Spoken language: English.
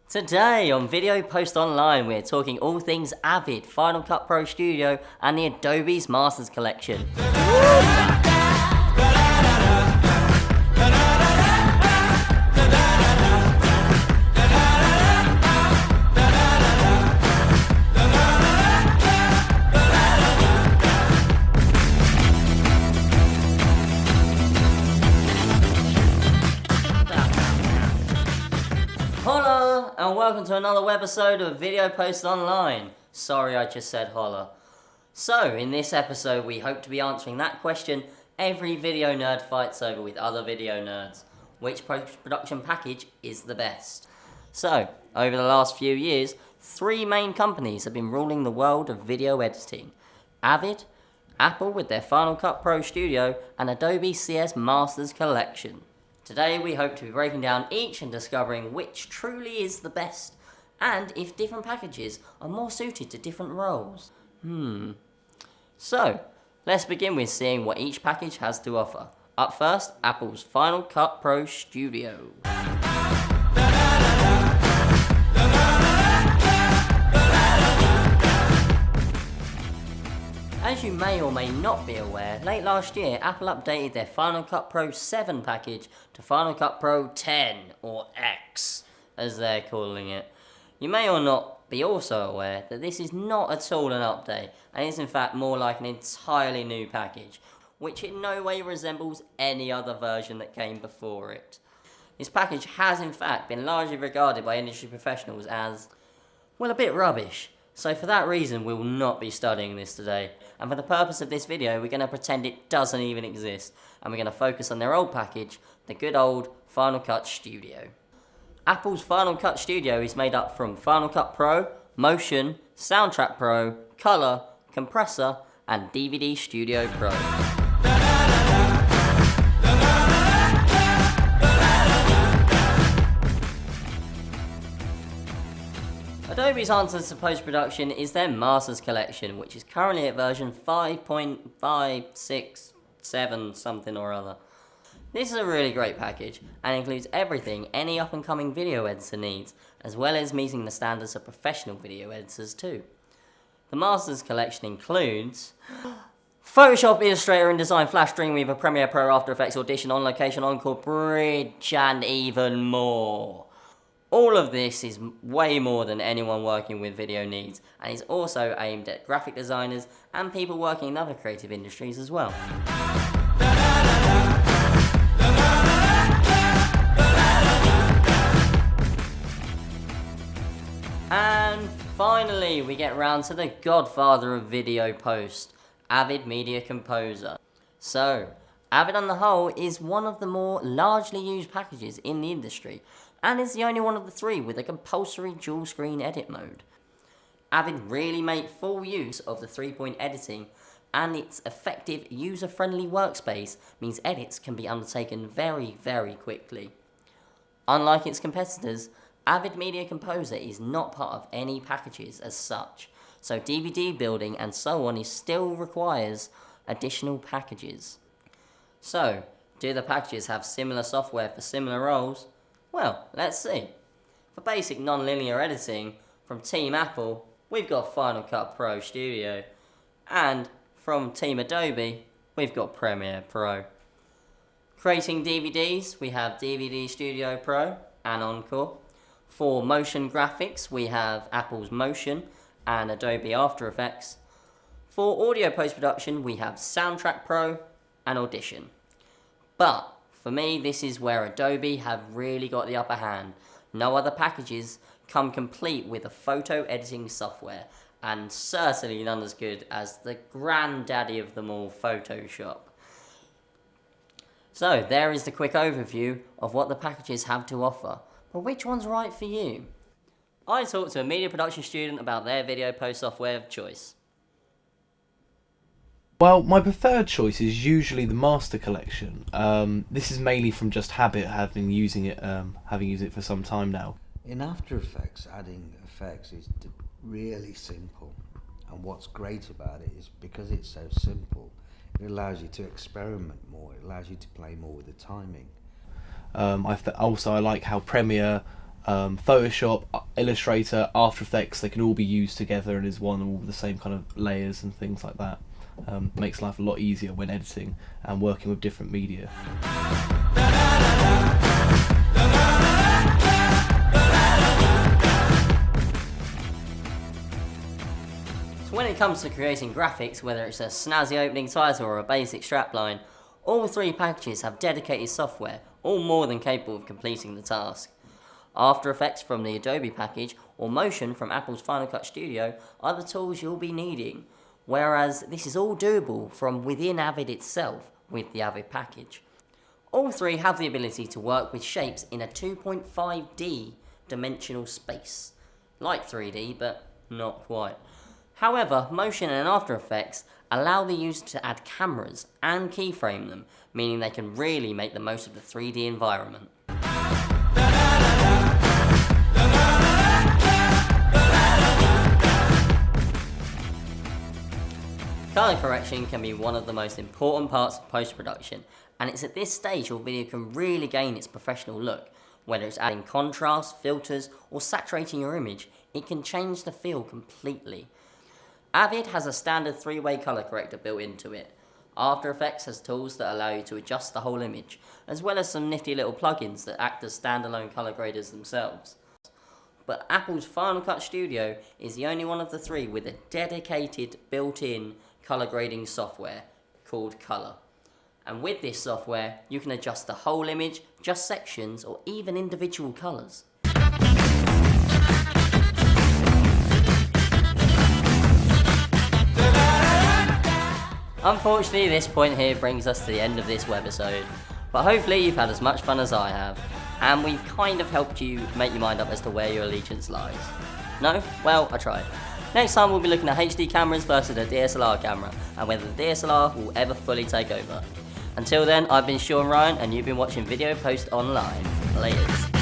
Today on Video Post Online, we're talking all things Avid, Final Cut Pro Studio, and the Adobe's Masters Collection. Holla, and welcome to another webisode of Video Post Online. Sorry, I just said holla. So, in this episode, we hope to be answering that question every video nerd fights over with other video nerds. Which post-production package is the best? So, over the last few years, three main companies have been ruling the world of video editing. Avid, Apple with their Final Cut Pro Studio, and Adobe CS Masters Collection. Today we hope to be breaking down each and discovering which truly is the best, and if different packages are more suited to different roles. So, let's begin with seeing what each package has to offer. Up first, Apple's Final Cut Pro Studio. As you may or may not be aware, late last year Apple updated their Final Cut Pro 7 package to Final Cut Pro 10, or X, as they're calling it. You may or not be also aware that this is not at all an update, and is in fact more like an entirely new package, which in no way resembles any other version that came before it. This package has in fact been largely regarded by industry professionals as, well, a bit rubbish. So for that reason, we will not be studying this today. And for the purpose of this video, we're going to pretend it doesn't even exist. And we're going to focus on their old package, the good old Final Cut Studio. Apple's Final Cut Studio is made up from Final Cut Pro, Motion, Soundtrack Pro, Color, Compressor, and DVD Studio Pro. Adobe's answer to post-production is their Masters Collection, which is currently at version 5.567 something or other. This is a really great package, and includes everything any up-and-coming video editor needs, as well as meeting the standards of professional video editors too. The Masters Collection includes Photoshop, Illustrator, InDesign, Flash, Dreamweaver, Premiere Pro, After Effects, Audition, On Location, Encore, Bridge, and even more. All of this is way more than anyone working with video needs, and is also aimed at graphic designers and people working in other creative industries as well. And finally, we get round to the godfather of video post, Avid Media Composer. So, Avid on the whole is one of the more largely used packages in the industry, and is the only one of the three with a compulsory dual screen edit mode. Avid really made full use of the 3-point editing, and its effective user-friendly workspace means edits can be undertaken very, very quickly. Unlike its competitors, Avid Media Composer is not part of any packages as such, so DVD building and so on still requires additional packages. So, do the packages have similar software for similar roles? Well, let's see. For basic non-linear editing, from Team Apple, we've got Final Cut Pro Studio, and from Team Adobe, we've got Premiere Pro. Creating DVDs, we have DVD Studio Pro and Encore. For motion graphics, we have Apple's Motion and Adobe After Effects. For audio post-production, we have Soundtrack Pro and Audition. But for me, this is where Adobe have really got the upper hand. No other packages come complete with a photo editing software, and certainly none as good as the granddaddy of them all, Photoshop. So, there is the quick overview of what the packages have to offer. But which one's right for you? I talked to a media production student about their video post software of choice. Well, my preferred choice is usually the Master Collection. This is mainly from just habit, having used it for some time now. In After Effects, adding effects is really simple, and what's great about it is because it's so simple, it allows you to experiment more, it allows you to play more with the timing. I like how Premiere Photoshop, Illustrator, After Effects, they can all be used together and is one all the same kind of layers and things like that. Makes life a lot easier when editing and working with different media. So when it comes to creating graphics, whether it's a snazzy opening title or a basic strapline, all three packages have dedicated software, all more than capable of completing the task. After Effects from the Adobe package or Motion from Apple's Final Cut Studio are the tools you'll be needing, whereas this is all doable from within Avid itself with the Avid package. All three have the ability to work with shapes in a 2.5D dimensional space, like 3D but not quite. However, Motion and After Effects allow the user to add cameras and keyframe them, meaning they can really make the most of the 3D environment. Colour correction can be one of the most important parts of post-production, and it's at this stage your video can really gain its professional look. Whether it's adding contrast, filters, or saturating your image, it can change the feel completely. Avid has a standard 3-way colour corrector built into it. After Effects has tools that allow you to adjust the whole image, as well as some nifty little plugins that act as standalone colour graders themselves. But Apple's Final Cut Studio is the only one of the three with a dedicated built-in colour grading software called Color. And with this software, you can adjust the whole image, just sections, or even individual colours. Unfortunately, this point here brings us to the end of this webisode, but hopefully you've had as much fun as I have, and we've kind of helped you make your mind up as to where your allegiance lies. No? Well, I tried. Next time we'll be looking at HD cameras versus a DSLR camera, and whether the DSLR will ever fully take over. Until then, I've been Sean Ryan, and you've been watching Video Post Online. Laters.